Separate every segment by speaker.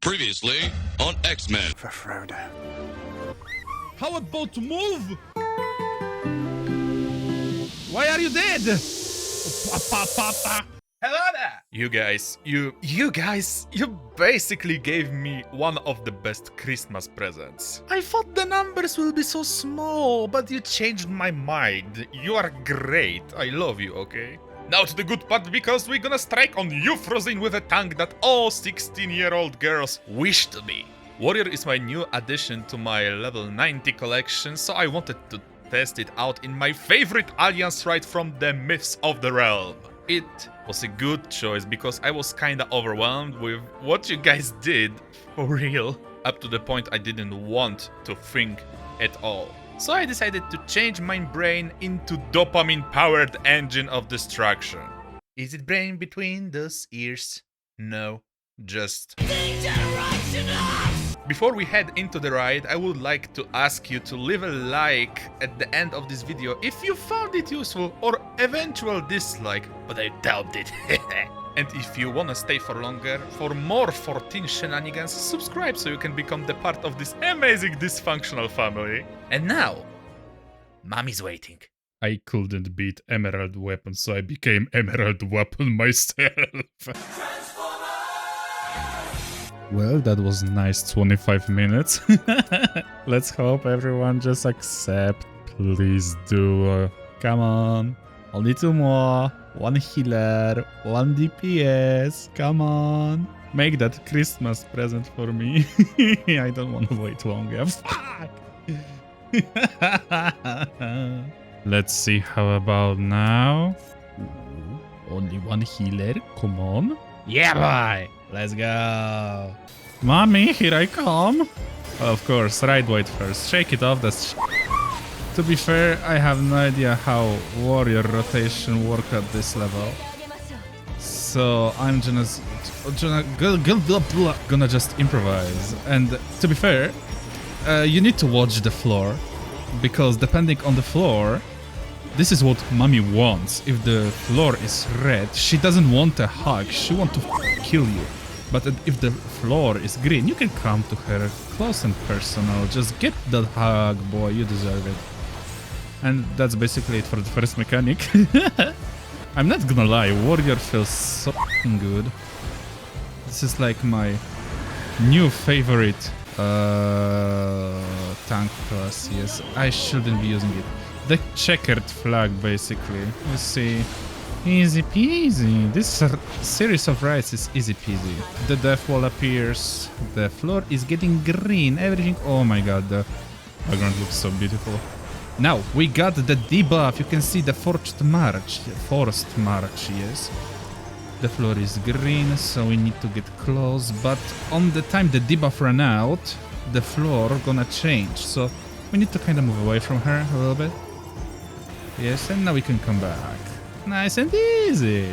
Speaker 1: Previously on X-Men.
Speaker 2: For Frodo.
Speaker 3: How about move? Why are you dead? Hello there! You guys basically gave me one of the best Christmas presents. I thought the numbers will be so small, but you changed my mind. You are great. I love you, okay? Now to the good part, because we're gonna strike on Euphrosyne with a tank that all 16-year-old girls wish to be. Warrior is my new addition to my level 90 collection, so I wanted to test it out in my favorite alliance ride from the Myths of the Realm. It was a good choice because I was kinda overwhelmed with what you guys did, for real, up to the point I didn't want to think at all. So I decided to change my brain into dopamine-powered engine of destruction. Is it brain between those ears? No, just... Before we head into the ride, I would like to ask you to leave a like at the end of this video if you found it useful, or eventual dislike, but I doubt it. And if you wanna stay for longer, for more 14 shenanigans, subscribe so you can become the part of this amazing dysfunctional family. And now, Mommy's waiting. I couldn't beat Emerald Weapon, so I became Emerald Weapon myself. Well, that was nice 25 minutes. Let's hope everyone just accept. Please do. Come on. Only 2 more. 1 healer. 1 DPS. Come on. Make that Christmas present for me. I don't want to wait longer. Fuck! Let's see, how about now? Ooh, only 1 healer. Come on. Yeah, boy! Let's go! Mommy, here I come! Of course, ride weight first. Shake it off, that's To be fair, I have no idea how warrior rotation work at this level. So I'm gonna just improvise. And to be fair, you need to watch the floor, because depending on the floor, this is what Mommy wants. If the floor is red, she doesn't want a hug, she wants to kill you. But if the floor is green, you can come to her close and personal. Just get that hug, boy, you deserve it. And that's basically it for the first mechanic. I'm not gonna lie, Warrior feels so good. This is like my new favorite tank class. Yes, I shouldn't be using it. The checkered flag, basically. You see, easy peasy. This series of rides is easy peasy. The death wall appears. The floor is getting green. Everything. Oh my god, the background looks so beautiful. Now we got the debuff. You can see the forced march. Yes. The floor is green, so we need to get close. But on the time the debuff ran out, the floor gonna change. So we need to kind of move away from her a little bit. Yes, and now we can come back. Nice and easy.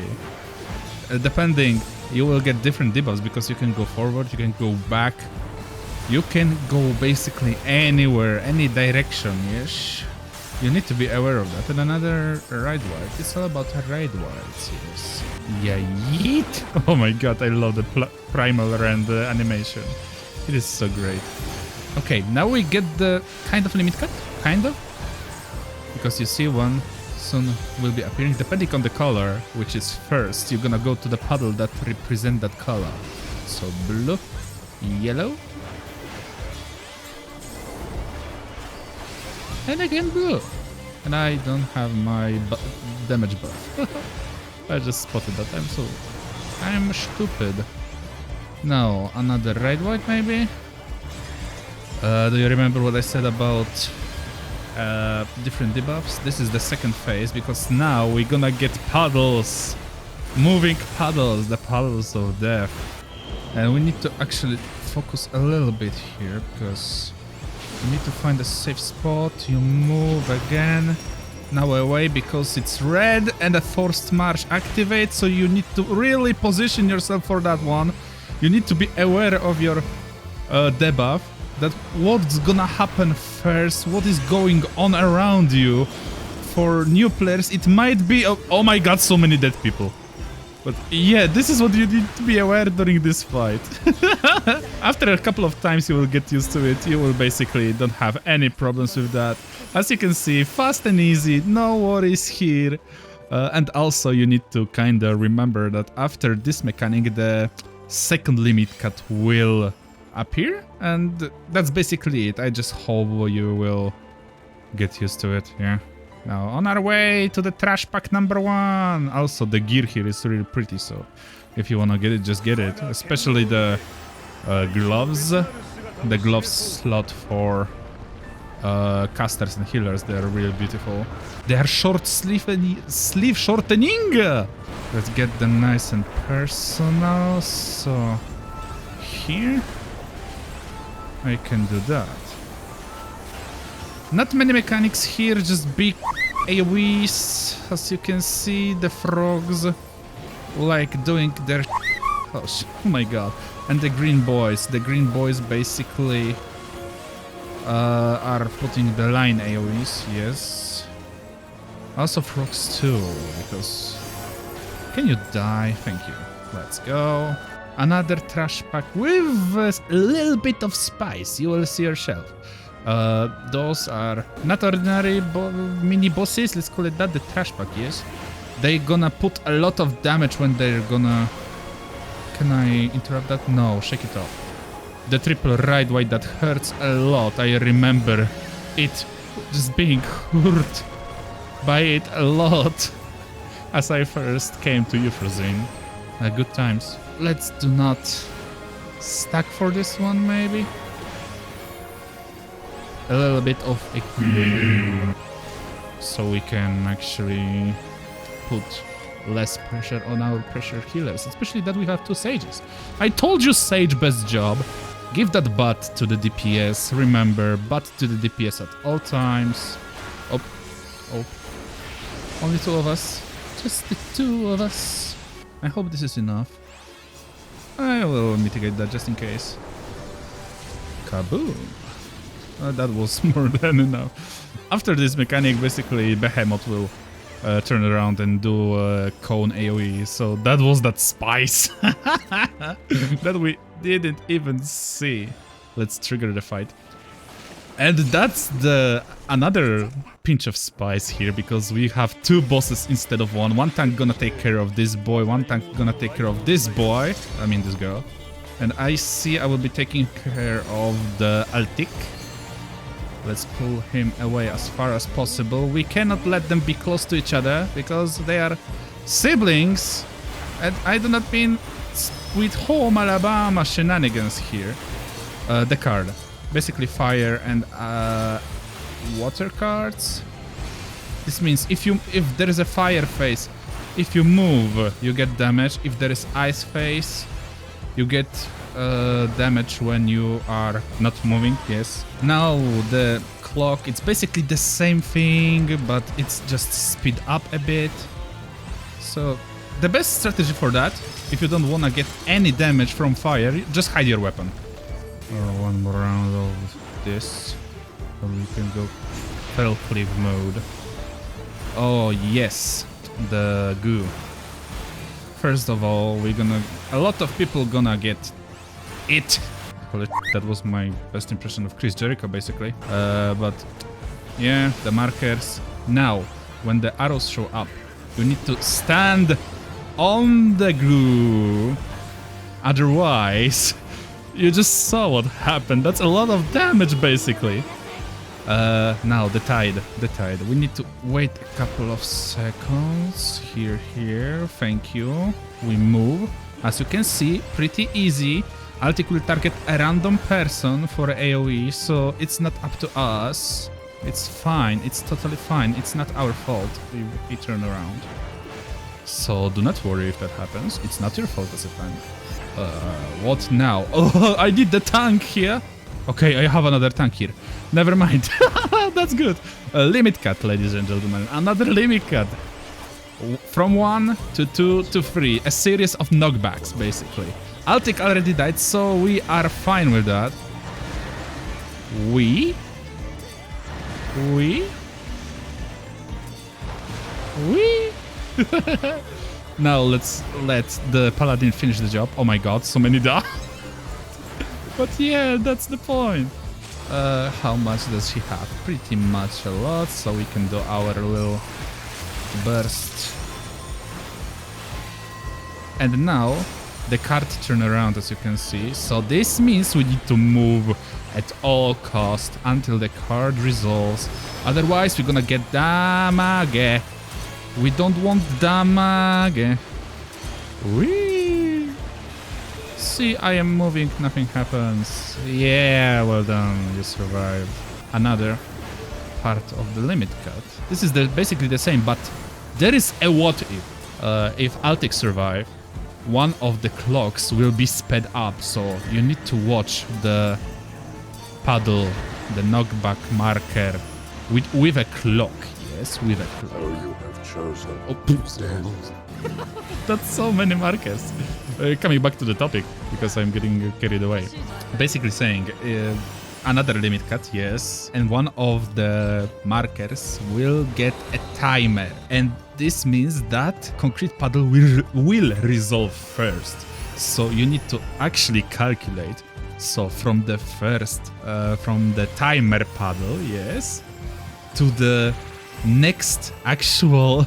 Speaker 3: Depending, you will get different debuffs because you can go forward, you can go back. You can go basically anywhere, any direction, yes? You need to be aware of that. And another ride wipe. It's all about ride wipes, yes. Yeah, yeet! Oh my god, I love the Primal Rand animation. It is so great. Okay, now we get the kind of limit cut, kind of. Because you see one soon will be appearing, depending on the color, which is first, you're gonna go to the puddle that represent that color. So blue, yellow, and again blue. And I don't have my damage buff. I just spotted that. I'm stupid. Now another ride white maybe. Do you remember what I said about different debuffs? This is the second phase, because now we're gonna get puddles, moving puddles, the puddles of death. And we need to actually focus a little bit here, because you need to find a safe spot. You move again, now away because it's red and a forced march activates, so you need to really position yourself for that one. You need to be aware of your debuff, that what's gonna happen first, what is going on around you. For new players, it might be... Oh my god, so many dead people. But yeah, this is what you need to be aware during this fight. After a couple of times you will get used to it. You will basically don't have any problems with that. As you can see, fast and easy, no worries here. And also you need to kinda remember that after this mechanic, the second limit cut will appear. And that's basically it. I just hope you will get used to it, yeah. Now, on our way to the trash pack number 1. Also, the gear here is really pretty, so if you wanna get it, just get it. Especially the gloves. The glove slot for casters and healers, they're really beautiful. They are short sleeve shortening! Let's get them nice and personal. So, here, I can do that. Not many mechanics here, just big AoEs. As you can see, the frogs like doing their oh my god. And the green boys. The green boys basically are putting the line AoEs, yes. Also frogs too, because... Can you die? Thank you. Let's go. Another trash pack with a little bit of spice, you will see yourself. Those are not ordinary mini bosses, let's call it that, the trash pack, yes. They're gonna put a lot of damage when they're gonna... Can I interrupt that? No, shake it off. The triple ride weight, that hurts a lot. I remember it just being hurt by it a lot as I first came to Euphrosyne. Good times. Let's do not stack for this one, maybe. A little bit of equilibrium, so we can actually put less pressure on our pressure healers, especially that we have 2 sages. I told you, Sage, best job. Give that butt to the DPS. Remember, butt to the DPS at all times. Oh, oh. Only 2 of us. Just the 2 of us. I hope this is enough. I will mitigate that just in case. Kaboom. That was more than enough. After this mechanic, basically, Behemoth will turn around and do cone AoE. So that was that spice that we didn't even see. Let's trigger the fight. And that's the another pinch of spice here, because we have 2 bosses instead of 1. One tank gonna take care of this boy, one tank gonna take care of this boy. I mean this girl. And I see I will be taking care of the Althyk. Let's pull him away as far as possible. We cannot let them be close to each other because they are siblings. And I do not mean Sweet Home Alabama shenanigans here. The card. Basically fire and water cards. This means if there is a fire phase, if you move, you get damage. If there is ice phase, you get damage when you are not moving, yes. Now the clock, it's basically the same thing, but it's just speed up a bit. So the best strategy for that, if you don't want to get any damage from fire, just hide your weapon. One more round of this, and we can go Fell Cleave mode. Oh yes, the goo. First of all, a lot of people gonna get it. That was my best impression of Chris Jericho, basically. But yeah, the markers. Now, when the arrows show up, you need to stand on the glue. Otherwise, you just saw what happened. That's a lot of damage, basically. Now, the tide. We need to wait a couple of seconds. Here. Thank you. We move. As you can see, pretty easy. Althyk will target a random person for AoE, so it's not up to us. It's fine. It's totally fine. It's not our fault if we turn around. So do not worry if that happens. It's not your fault as a tank. What now? Oh, I did the tank here. Okay, I have another tank here. Never mind. That's good. Limit cut, ladies and gentlemen. Another limit cut. From 1 to 2 to 3. A series of knockbacks, basically. Althyk already died, so we are fine with that. We? Now let's let the paladin finish the job. Oh my god, so many die. But yeah, that's the point. How much does she have? Pretty much a lot, so we can do our little burst. And now the card turn around, as you can see. So this means we need to move at all cost until the card resolves. Otherwise, we're gonna get damage. We don't want damage. Whee! See, I am moving, nothing happens. Yeah, well done, you survived. Another part of the limit cut. This is basically the same, but there is a what if. If Althyk survive, one of the clocks will be sped up, so you need to watch the paddle, the knockback marker with a clock. Yes, with a clock.
Speaker 2: Oh, you have chosen.
Speaker 3: Oh, that's so many markers. Coming back to the topic, because I'm getting carried away. Basically saying, another limit cut, yes, and one of the markers will get a timer, and this means that concrete paddle will resolve first. So you need to actually calculate. So from the first, from the timer paddle, yes, to the next actual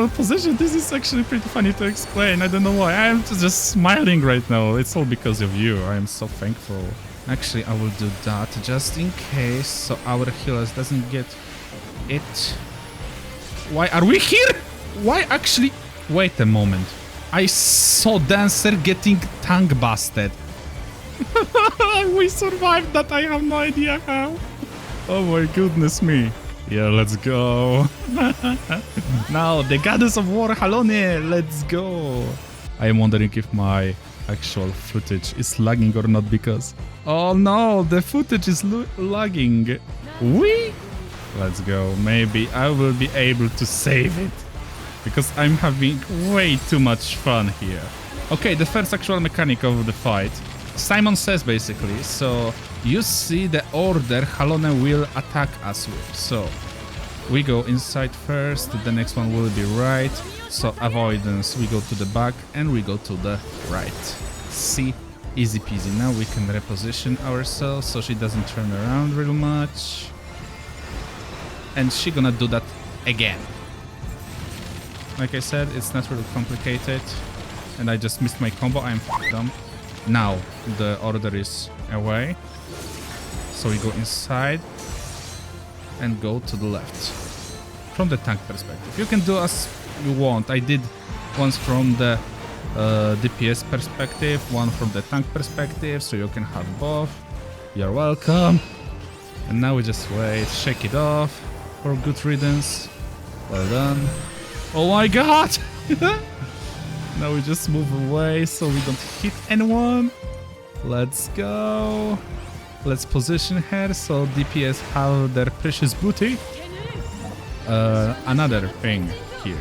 Speaker 3: position. This is actually pretty funny to explain. I don't know why. I am just smiling right now. It's all because of you. I am so thankful. Actually, I will do that just in case, so our healers doesn't get it. Why are we here? Why actually? Wait a moment. I saw Dancer getting tongue busted. We survived that. I have no idea how. Oh my goodness me. Yeah, let's go. Now, the goddess of war, Halone, let's go. I am wondering if my actual footage is lagging or not, because... Oh no, the footage is lagging. Whee! Let's go. Maybe I will be able to save it, because I'm having way too much fun here. Okay, the first actual mechanic of the fight. Simon says basically, so you see the order Halone will attack us with. So we go inside first, the next one will be right. So avoidance, we go to the back and we go to the right. See, easy peasy. Now we can reposition ourselves so she doesn't turn around real much. And she gonna do that again. Like I said, it's not really complicated. And I just missed my combo, I'm dumb. Now the order is away, so we go inside and go to the left from the tank perspective. You can do as you want. I did once from the DPS perspective, one from the tank perspective, so you can have both. You're welcome. And now we just wait, shake it off for good riddance. Well done. Oh my god! Now we just move away so we don't hit anyone. Let's go. Let's position her so DPS have their precious booty. Another thing here.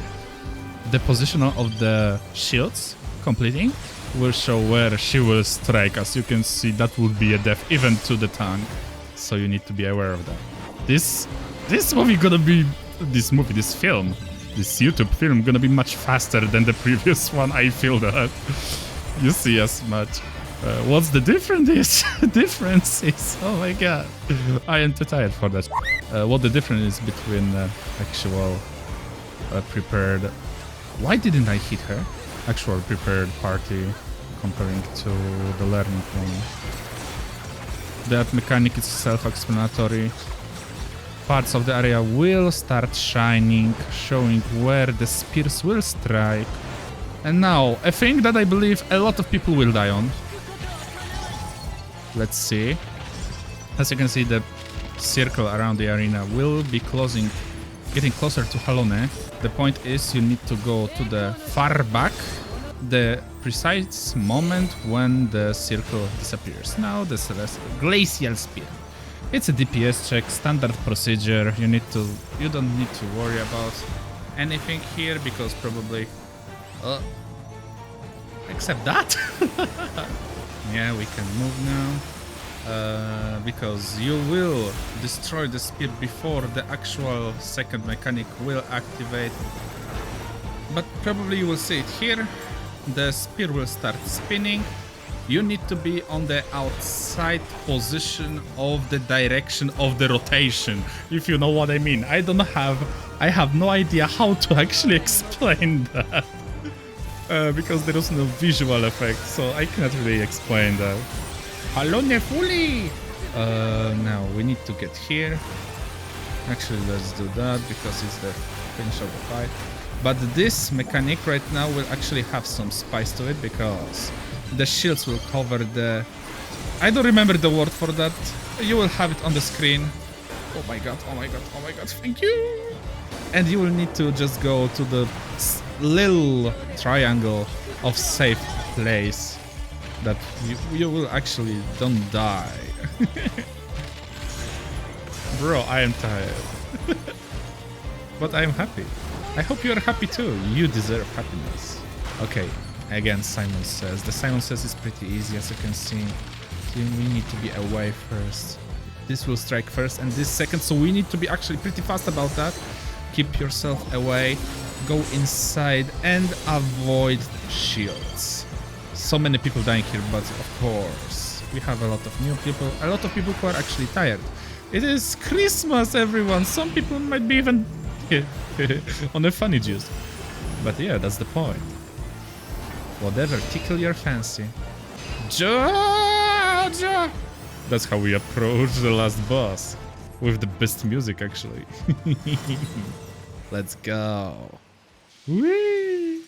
Speaker 3: The position of the shields completing will show where she will strike. As you can see, that would be a death even to the tank. So you need to be aware of that. This movie gonna be... This film, this YouTube film gonna be much faster than the previous one. I feel that. You see as much. What's the difference is? Oh my god. I am too tired for that. What the difference is between actual prepared... Why didn't I hit her? Actual prepared party comparing to the learning one. That mechanic is self-explanatory. Parts of the area will start shining, showing where the spears will strike. And now, a thing that I believe a lot of people will die on. Let's see. As you can see, the circle around the arena will be closing, getting closer to Halone. The point is you need to go to the far back, the precise moment when the circle disappears. Now, the glacial spear. It's a DPS check, standard procedure. You don't need to worry about anything here because probably, except that. Yeah, we can move now. Because you will destroy the spear before the actual second mechanic will activate. But probably you will see it here. The spear will start spinning. You need to be on the outside position of the direction of the rotation, if you know what I mean. I have no idea how to actually explain that. Because there is no visual effect, so I cannot really explain that. Halone fully! Now we need to get here. Actually, let's do that because it's the finish of the fight. But this mechanic right now will actually have some spice to it because the shields will cover the... I don't remember the word for that. You will have it on the screen. Oh my god, oh my god, oh my god, thank you! And you will need to just go to the little triangle of safe place that you will actually don't die. Bro, I am tired. But I am happy. I hope you are happy too. You deserve happiness. Okay, again, Simon Says. The Simon Says is pretty easy, as you can see. We need to be away first. This will strike first and this second, so we need to be actually pretty fast about that. Keep yourself away, go inside and avoid shields. So many people dying here, but of course, we have a lot of new people, a lot of people who are actually tired. It is Christmas, everyone. Some people might be even on a funny juice. But yeah, that's the point. Whatever, tickle your fancy. Georgia! That's how we approach the last boss. With the best music, actually. Let's go. Whee!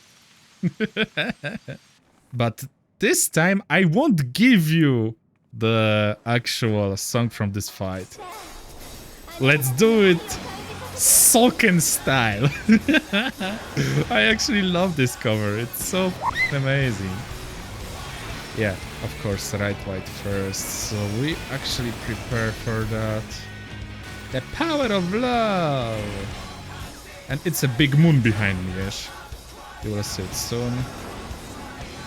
Speaker 3: But this time, I won't give you the actual song from this fight. Let's do it Soken style. I actually love this cover. It's so amazing. Yeah, of course, right white first. So we actually prepare for that. The power of love. And it's a big moon behind me, yes. You will see it soon.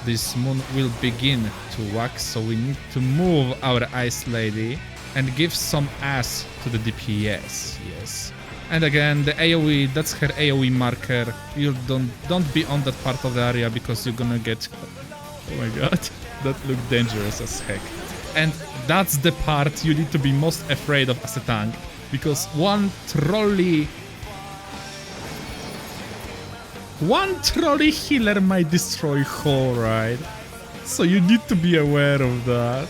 Speaker 3: This moon will begin to wax, so we need to move our Ice Lady and give some ass to the DPS, yes. And again, the AoE, that's her AoE marker. You don't be on that part of the area because you're gonna get... Oh my god, that looked dangerous as heck. And that's the part you need to be most afraid of as a tank, because one trolley healer might destroy whole, right? So you need to be aware of that.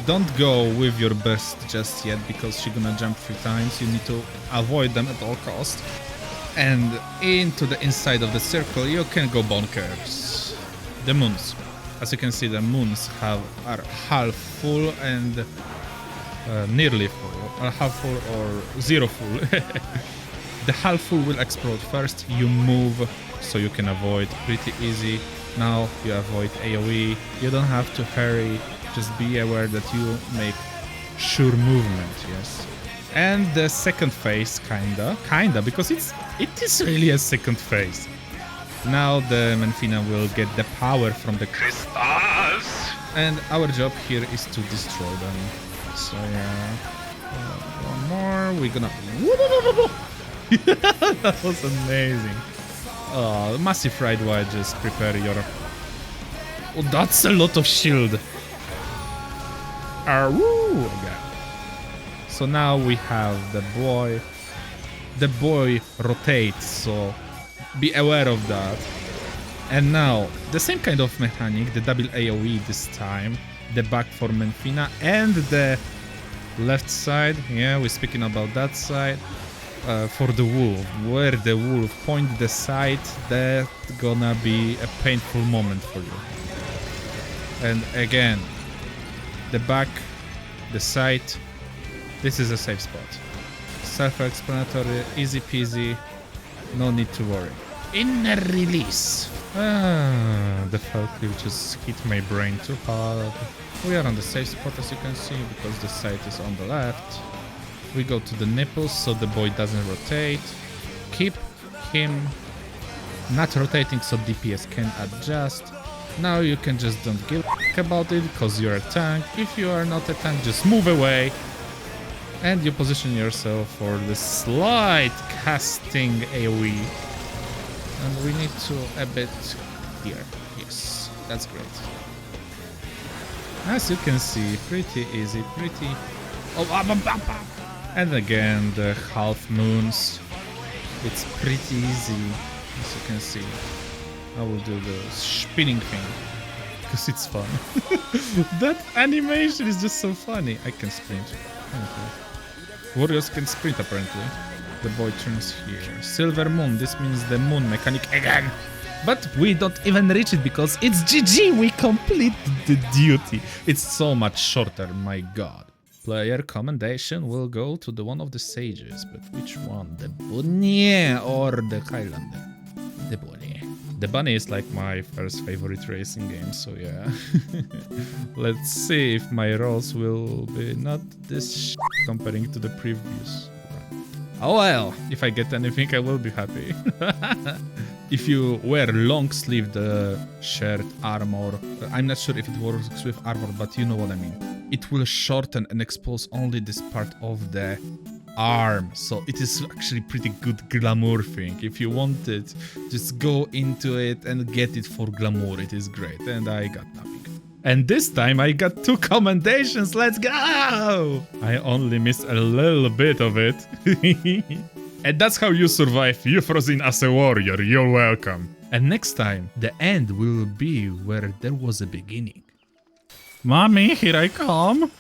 Speaker 3: Don't go with your burst just yet because she's gonna jump 3 times. You need to avoid them at all costs. And into the inside of the circle you can go bonkers. The moons. As you can see, the moons are half full and nearly full, or half full or zero full. The half full will explode first. You move so you can avoid pretty easy. Now you avoid AoE. You don't have to hurry. Just be aware that you make sure movement, yes. And the second phase, kinda, because it is really a second phase. Now the Menphina will get the power from the crystals, and our job here is to destroy them. So yeah, one more. We're gonna. That was amazing. Oh, massive right wide. Just prepare your. Oh, that's a lot of shield. Woo! Okay. So now we have the boy. The boy rotates, so be aware of that. And now the same kind of mechanic, the double AoE this time, the back for Menphina and the left side. Yeah, we're speaking about that side. For the wolf, where the wolf point the side, that's gonna be a painful moment for you. And again, the back, the side, this is a safe spot. Self-explanatory, easy peasy, no need to worry. Inner release. The Fell Cleave just hit my brain too hard. We are on the safe spot, as you can see, because the side is on the left. We go to the nipples so the boy doesn't rotate. Keep him not rotating so DPS can adjust. Now you can just don't give a about it because you're a tank. If you are not a tank, just move away. And you position yourself for the slight casting AoE. And we need to a bit here. Yes, that's great. As you can see, pretty easy, pretty... And again, the half moons. It's pretty easy, as you can see. I will do the spinning thing, because it's fun. That animation is just so funny. I can sprint. Okay. Warriors can sprint, apparently. The boy turns here. Silver moon, this means the moon mechanic again. But we don't even reach it because it's GG, we complete the duty. It's so much shorter, my god. Player commendation will go to the one of the sages, but which one? The bunny or the Highlander? The bunny. The bunny is like my first favorite racing game, so yeah. Let's see if my rolls will be not this comparing to the previous. Oh well, if I get anything I will be happy. If you wear long-sleeved shirt, armor, I'm not sure if it works with armor, but you know what I mean. It will shorten and expose only this part of the arm, so it is actually pretty good glamour thing. If you want it, just go into it and get it for glamour. It is great, and I got nothing. And this time I got 2 commendations, let's go! I only missed a little bit of it. And that's how you survive Euphrosyne as a warrior, you're welcome. And next time, the end will be where there was a beginning. Mommy, here I come.